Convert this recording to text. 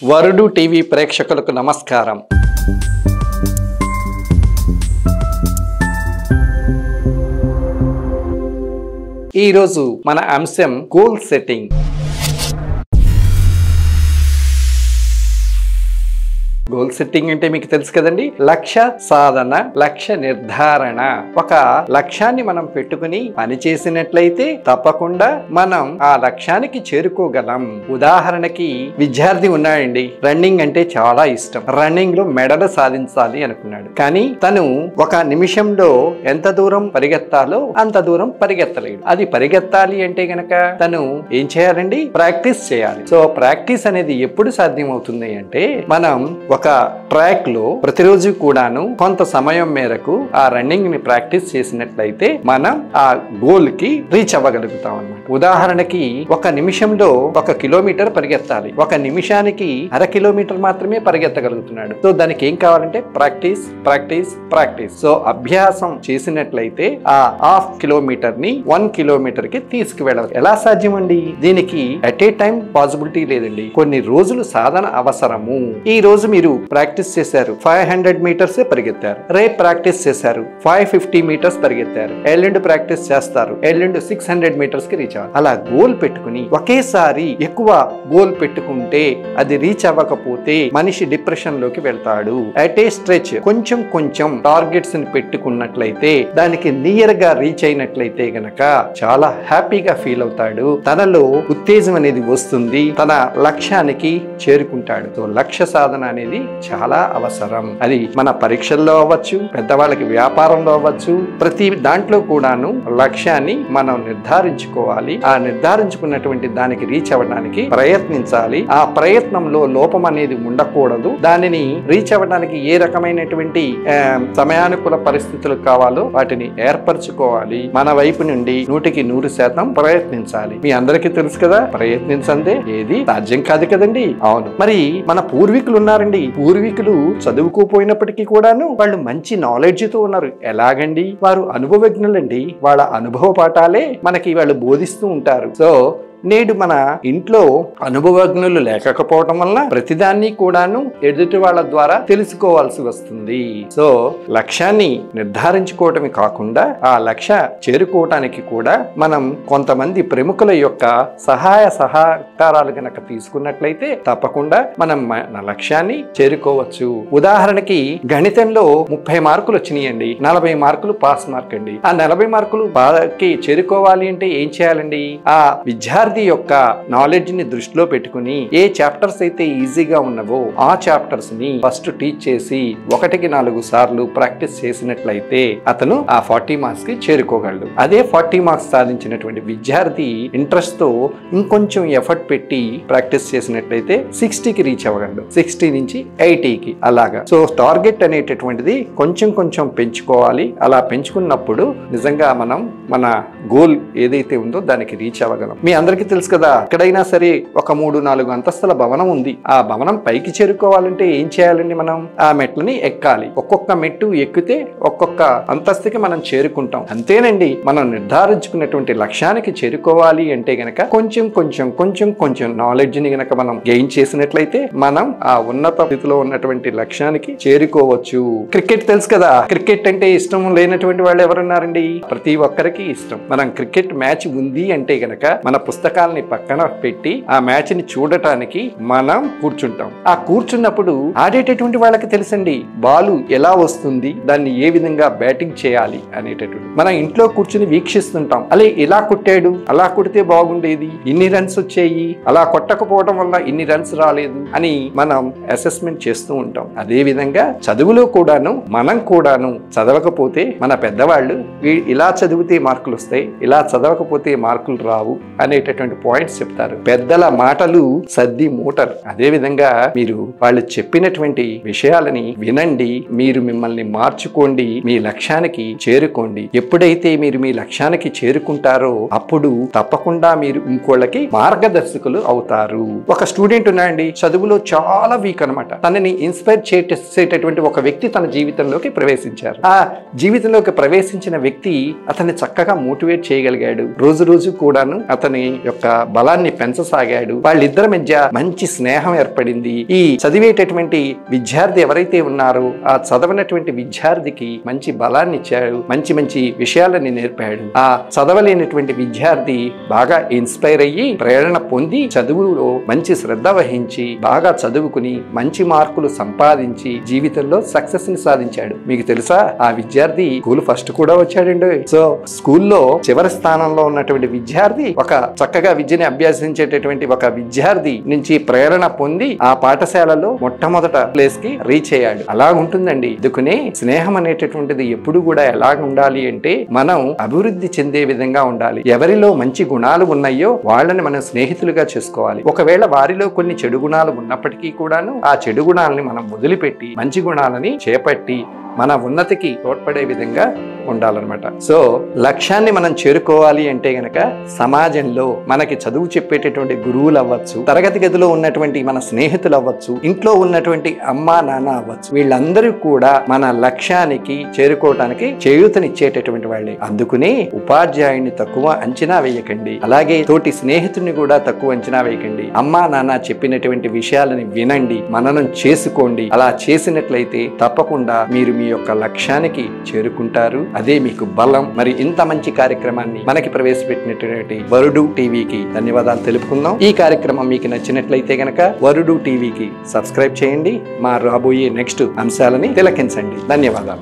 వరుడు టీవీ ప్రేక్షకులకు నమస్కారం. ఈరోజు మన అంశం గోల్ సెట్టింగ్. గోల్ సెట్టింగ్ అంటే మీకు తెలుసు కదండి, లక్ష్య సాధన, లక్ష్య నిర్ధారణ. ఒక లక్ష్యాన్ని మనం పెట్టుకుని పని చేసినట్లయితే తప్పకుండా మనం ఆ లక్ష్యానికి చేరుకోగలం. ఉదాహరణకి విద్యార్థి ఉన్నాడండి, రన్నింగ్ అంటే చాలా ఇష్టం, రన్నింగ్ లో మెడల్ సాధించాలి అనుకున్నాడు. కానీ తను ఒక నిమిషంలో ఎంత దూరం పరిగెత్తాలో అంత దూరం పరిగెత్తలేడు. అది పరిగెత్తాలి అంటే గనక తను ఏం చేయాలండి, ప్రాక్టీస్ చేయాలి. సో ప్రాక్టీస్ అనేది ఎప్పుడు సాధ్యం అవుతుంది అంటే, మనం ఒక ట్రాక్ లో ప్రతిరోజు కూడాను కొంత సమయం మేరకు ఆ రన్నింగ్ ని ప్రాక్టీస్ చేసినట్లయితే మనం ఆ గోల్ కి రీచ్ అవ్వగలుగుతాం అన్నమాట. ఉదాహరణకి ఒక నిమిషంలో 1 కిలోమీటర్ పరిగెత్తాలి, 1 నిమిషానికి 1/2 కిలోమీటర్ మాత్రమే పరిగెత్తగలుగుతున్నాడు. సో దానికి ఏం కావాలంటే ప్రాక్టీస్ ప్రాక్టీస్ ప్రాక్టీస్. సో అభ్యాసం చేసినట్లయితే ఆ 1/2 కిలోమీటర్ ని 1 కిలోమీటర్ కి తీసుకువెళ్ళాలి. ఎలా సాధ్యం అండి? దీనికి అట్ ఏ టైం పాసిబిలిటీ లేదండి, కొన్ని రోజులు సాధన అవసరము. ఈ రోజు మీరు ప్రాక్టీస్ చేశారు, 500 మీటర్స్ పరిగెత్తారు. రేపు ప్రాక్టీస్ చేశారు, 550 మీటర్స్ పరిగెత్తారు. ఎల్లుండి ప్రాక్టీస్ చేస్తారు, ఎల్లుండి 600 మీటర్స్ కి రీచ్ అవ్వాలి. అలా గోల్ పెట్టుకుని ఒకేసారి ఎక్కువ గోల్ పెట్టుకుంటే అది రీచ్ అవ్వకపోతే మనిషి డిప్రెషన్ లోకి వెళ్తాడు. అట్ ఏ స్ట్రెచ్ కొంచెం కొంచెం టార్గెట్స్ ని పెట్టుకున్నట్లయితే, దానికి నియర్ గా రీచ్ అయినట్లయితే గనక చాలా హ్యాపీగా ఫీల్ అవుతాడు. తనలో ఉత్తేజం అనేది వస్తుంది, తన లక్ష్యానికి చేరుకుంటాడు. సో లక్ష్య సాధన అనేది చాలా అవసరం. అది మన పరీక్షల్లో అవ్వచ్చు, పెద్దవాళ్ళకి వ్యాపారంలో అవ్వచ్చు, ప్రతి దాంట్లో కూడాను లక్ష్యాన్ని మనం నిర్ధారించుకోవాలి. ఆ నిర్ధారించుకున్నటువంటి దానికి రీచ్ అవ్వడానికి ప్రయత్నించాలి. ఆ ప్రయత్నంలో లోపం అనేది ఉండకూడదు. దానిని రీచ్ అవ్వడానికి ఏ రకమైనటువంటి సమయానుకూల పరిస్థితులు కావాలో వాటిని ఏర్పరచుకోవాలి. మన వైపు నుండి 100% ప్రయత్నించాలి. మీ అందరికీ తెలుసు కదా, ప్రయత్నించందే ఏది సాధ్యం కాదు కదండి. అవును, మరి మన పూర్వీకులు ఉన్నారండి, పూర్వీకులు చదువుకోపోయినప్పటికీ కూడాను వాళ్ళు మంచి నాలెడ్జ్ తో ఉన్నారు. ఎలాగండి? వారు అనుభవజ్ఞులండి. వాళ్ళ అనుభవ పాఠాలే మనకి వాళ్ళు బోధిస్తూ ఉంటారు. సో నేడు మన ఇంట్లో అనుభవజ్ఞులు లేకపోవటం వల్ల ప్రతిదాన్ని కూడాను ఎదుటి వాళ్ళ ద్వారా తెలుసుకోవాల్సి వస్తుంది. సో లక్ష్యాన్ని నిర్ధారించుకోవటమే కాకుండా ఆ లక్ష్య చేరుకోవటానికి కూడా మనం కొంతమంది ప్రముఖుల యొక్క సహాయ సహకారాలు గనక తీసుకున్నట్లయితే తప్పకుండా మనం మన లక్ష్యాన్ని చేరుకోవచ్చు. ఉదాహరణకి గణితంలో 30 మార్కులు వచ్చినాయండి, 40 మార్కులు పాస్ మార్క్ అండి. ఆ 40 మార్కులు బాగా చేరుకోవాలి అంటే ఏం చేయాలండి? ఆ విద్యార్థి యొక్క నాలెడ్జ్ ని దృష్టిలో పెట్టుకుని ఏ చాప్టర్స్ అయితే ఈజీగా ఉన్నవో ఆ చాప్టర్స్ ని ఫస్ట్ టీచ్ చేసి 1కి 4 సార్లు ప్రాక్టీస్ చేసినట్లయితే అతను ఆ 40 మార్క్స్ కి చేరుకోగలడు. అదే 40 మార్క్స్ సాధించినటువంటి విద్యార్థి ఇంట్రెస్ట్ తో ఇంకొంచెం ఎఫర్ట్ పెట్టి ప్రాక్టీస్ చేసినట్లయితే 60కి రీచ్ అవ్వగలడు, 60 నుంచి 80కి అలాగా. సో టార్గెట్ అనేటటువంటిది కొంచెం కొంచెం పెంచుకోవాలి. అలా పెంచుకున్నప్పుడు నిజంగా మనం మన గోల్ ఏదైతే ఉందో దానికి రీచ్ అవ్వగలం. మీ అందరికీ తెలుసు కదా, ఎక్కడైనా సరే ఒక 3-4 అంతస్తుల భవనం ఉంది. ఆ భవనం పైకి చేరుకోవాలంటే ఏం చేయాలండి? మనం ఆ మెట్లని ఎక్కాలి. ఒక్కొక్క మెట్టు ఎక్కితే ఒక్కొక్క అంతస్తుకి మనం చేరుకుంటాం. అంతేనండి, మనం నిర్ధారించుకున్నటువంటి లక్ష్యానికి చేరుకోవాలి అంటే గనక కొంచెం కొంచెం కొంచెం కొంచెం నాలెడ్జ్ ని గనక మనం గెయిన్ చేసినట్లయితే మనం ఆ ఉన్నత స్థితిలో ఉన్నటువంటి లక్ష్యానికి చేరుకోవచ్చు. క్రికెట్ తెలుసు కదా, క్రికెట్ అంటే ఇష్టం లేనటువంటి వాళ్ళు ఎవరున్నారండి? ప్రతి ఒక్కరికి ఇష్టం. మనం క్రికెట్ మ్యాచ్ ఉంది అంటే గనక మన పుస్తకాలని పక్కన పెట్టి ఆ మ్యాచ్ ని చూడటానికి మనం కూర్చుంటాం. ఆ కూర్చున్నప్పుడు ఆడేటటువంటి వాళ్ళకి తెలుసండి బాలు ఎలా వస్తుంది, దాన్ని ఏ విధంగా బ్యాటింగ్ చేయాలి అనేటటువంటి. మన ఇంట్లో కూర్చుని వీక్షిస్తుంటాం. అలా ఇలా కొట్టాడు, అలా కొడితే బాగుండేది, ఇన్ని రన్స్ వచ్చాయి, అలా కొట్టకపోవడం వల్ల ఇన్ని రన్స్ రాలేదు అని మనం అసెస్మెంట్ చేస్తూ ఉంటాం. అదే విధంగా చదువులో కూడాను మనం కూడాను చదవకపోతే మన పెద్దవాళ్ళు ఇలా చదివితే మార్కులు వస్తాయి, ఇలా చదవకపోతే మార్కులు రావు అనేటటువంటి పాయింట్స్ చెప్తారు. పెద్దల మాటలు సద్ది మూటలు. అదే విధంగా మీరు వాళ్ళు చెప్పినటువంటి విషయాలని వినండి, మీరు మిమ్మల్ని మార్చుకోండి, మీ లక్ష్యానికి చేరుకోండి. ఎప్పుడైతే మీరు మీ లక్ష్యానికి చేరుకుంటారో అప్పుడు తప్పకుండా మీరు ఇంకోళ్ళకి మార్గదర్శకులు అవుతారు. ఒక స్టూడెంట్ ఉన్నాయండి, చదువులో చాలా వీక్ అనమాట. తనని ఇన్స్పైర్ చేసేటటువంటి ఒక వ్యక్తి తన జీవితంలోకి ప్రవేశించారు. ఆ జీవితంలోకి ప్రవేశించిన వ్యక్తి అతన్ని చక్కగా మోటివేట్ చేయగలిగాడు. రోజు రోజు కూడాను అతని యొక్క బలాన్ని పెంచసాగాడు. వాళ్ళిద్దరి మధ్య మంచి స్నేహం ఏర్పడింది. ఈ చదివేటటువంటి విద్యార్థి ఎవరైతే ఉన్నారో ఆ చదవనటువంటి విద్యార్థికి మంచి బలాన్ని ఇచ్చాడు, మంచి మంచి విషయాలని నేర్పాడు. ఆ చదవలేనటువంటి విద్యార్థి బాగా ఇన్స్పైర్ అయ్యి ప్రేరణ పొంది చదువులో మంచి శ్రద్ధ వహించి బాగా చదువుకుని మంచి మార్కులు సంపాదించి జీవితంలో సక్సెస్ ని సాధించాడు. మీకు తెలుసా, ఆ విద్యార్థి స్కూల్ ఫస్ట్ కూడా వచ్చాడండి. సో స్కూల్లో చివరి స్థానంలో ఉన్నటువంటి విద్యార్థి ఒక చక్కగా విద్యని అభ్యసించేటటువంటి ఒక విద్యార్థి నుంచి ప్రేరణ పొంది ఆ పాఠశాలలో మొట్టమొదట ప్లేస్ కి రీచ్ అయ్యాడు. అలా ఉంటుందండి. అందుకనే స్నేహం అనేటటువంటిది ఎప్పుడు కూడా ఎలాగ ఉండాలి అంటే మనం అభివృద్ధి చెందే విధంగా ఉండాలి. ఎవరిలో మంచి గుణాలు ఉన్నాయో వాళ్ళని మనం స్నేహితులుగా చేసుకోవాలి. ఒకవేళ వారిలో కొన్ని చెడు గుణాలు ఉన్నప్పటికీ కూడాను ఆ చెడు గుణాలని మనం వదిలిపెట్టి మంచి గుణాలని చేపట్టి మన ఉన్నతికి తోడ్పడే విధంగా ఉండాలన్నమాట. సో లక్ష్యాన్ని మనం చేరుకోవాలి అంటే గనక సమాజంలో మనకి చదువు చెప్పేటటువంటి గురువులు అవ్వచ్చు, తరగతి గదిలో ఉన్నటువంటి మన స్నేహితులు అవ్వచ్చు, ఇంట్లో ఉన్నటువంటి అమ్మా నాన్న అవ్వచ్చు, వీళ్ళందరూ కూడా మన లక్ష్యానికి చేరుకోవడానికి చేయూతనిచ్చేటటువంటి వాళ్ళే. అందుకనే ఉపాధ్యాయుని తక్కువ అంచనా వేయకండి, అలాగే తోటి స్నేహితుడిని కూడా తక్కువ అంచనా వేయకండి. అమ్మా నాన్న చెప్పినటువంటి విషయాలని వినండి, మననం చేసుకోండి. అలా చేసినట్లయితే తప్పకుండా మీరు మీ యొక్క లక్ష్యానికి చేరుకుంటారు. అదే మీకు బలం. మరి ఇంత మంచి కార్యక్రమాన్ని మనకి ప్రవేశపెట్టినటువంటి వరుడు టీవీకి ధన్యవాదాలు తెలుపుకుందాం. ఈ కార్యక్రమం మీకు నచ్చినట్లయితే గనక వరుడు టీవీకి సబ్స్క్రైబ్ చేయండి. మా రాబోయే నెక్స్ట్ అంశాలని తిలకించండి. ధన్యవాదాలు.